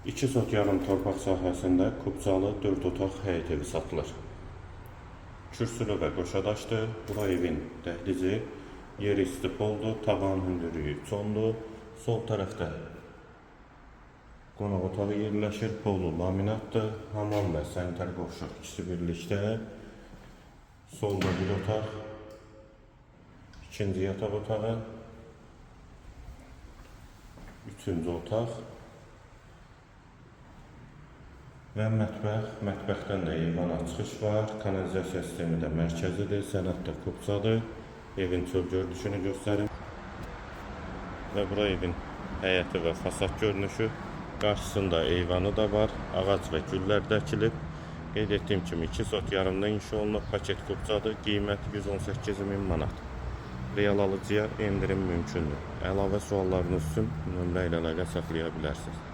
2 sot yarım torpaq sahəsində Kubcalı 4 otaq həyət evi satılır. Kürsülü və qoşadaşdır. Bura evin dəhlizi, yeri istipoldur, tavan hündürlüyü 3 ondur. Sol tərəfdə qonaq otağı yerləşir, polu laminatdır. Hamam və sanitar qovşaq ikisi birlikdə. Solda bir otaq, ikinci yataq otağı, üçüncü otaq və mətbəx. Mətbəxdən də eyvana çıxış var. Kanalizasiya sistemi də mərkəzidir. Sənəddə Kubcadır. Evin çöl görünüşünü göstərim. Və bura evin həyəti və fasad görünüşü. Qarşısında eyvanı da var. Ağac və güllər də əkilib. Qeyd etdiyim kimi 2 sot yarımda inşa olunub. Paket Kubcadır. Qiyməti 118.000 manat. Real alıcıya endirim mümkündür. Əlavə suallarınız üçün nömrə ilə əlaqə saxlaya bilərsiniz.